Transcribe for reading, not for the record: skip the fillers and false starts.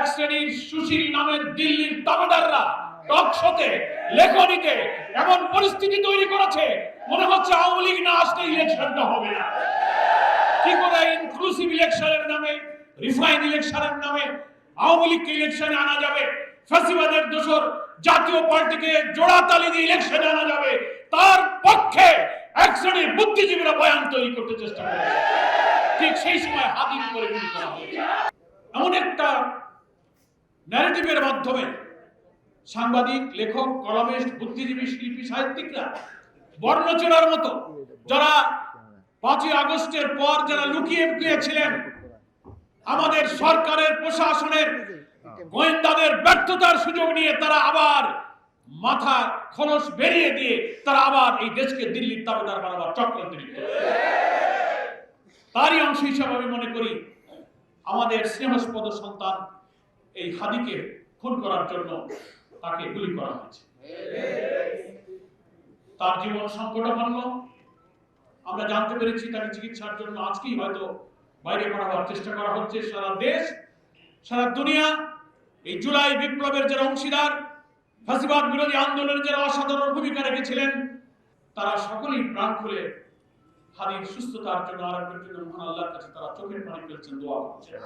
এক শ্রেণীর সুশীল নামের দিল্লির দামেদাররা টক শোতে লেখনীতে এমন পরিস্থিতি তৈরি করেছে মনে হচ্ছে আওয়ামী লীগ না আসলে ইলেকশনটা হবে না। কি করে ইনক্লুসিভ ইলেকশনের নামে, রিফাইন ইলেকশনের নামে আওয়ামী লীগকে ইলেকশনে আনা যাবে, ফ্যাসিবাদের দোসর জাতীয় পার্টিকে জোড়াতালি দিয়ে ইলেকশনে আনা যাবে, তার পক্ষে এক শ্রেণীর বুদ্ধিজীবীরা বয়ান তৈরি করতে চেষ্টা করেছে। ঠিক সেই সময় হাদির করে গুলি করা হয়েছে। এমন একটা ন্যারেটিভের মাধ্যমে সাংবাদিক, লেখক, কলামিস্ট, বুদ্ধিজীবী, শিল্পী, সাহিত্যিকরা বর্ণচোরার মতো যারা 5ই আগস্টের পর যারা লুকিয়ে ছিলেন, আমাদের সরকারের প্রশাসনের গোয়েন্দাদের ব্যর্থতার সুযোগ নিয়ে তারা আবার মাথা খলস বেরিয়ে দিয়ে তারা আবার এই দেশকে দিল্লির দাবিদার বানাবার চক্রান্ত লিপ্ত। তারই অংশ হিসাবে আমি মনে করি আমাদের স্নেহস্পদ সন্তান এই হাদিকে খুন করার জন্য তাকে গুলি করা হয়েছে। তার জীবন সংকটাপন্ন। আমরা জানতে পেরেছি তাকে চিকিৎসার জন্য আজকেই হয়তো বাইরে পাঠাবার চেষ্টা করা হচ্ছে। সারা দেশ, সারা দুনিয়া এই জুলাই বিপ্লবের যারা অংশীদার, ফ্যাসিবাদ বিরোধী আন্দোলনের যারা অসাধারণ ভূমিকা রেখেছিলেন, তারা সকলেই প্রাণ খুলে হাদির সুস্থতার জন্য, আরোগ্যের জন্য মহান আল্লাহর কাছে তারা চোখের পানি ফেলছেন, দোয়া করছেন।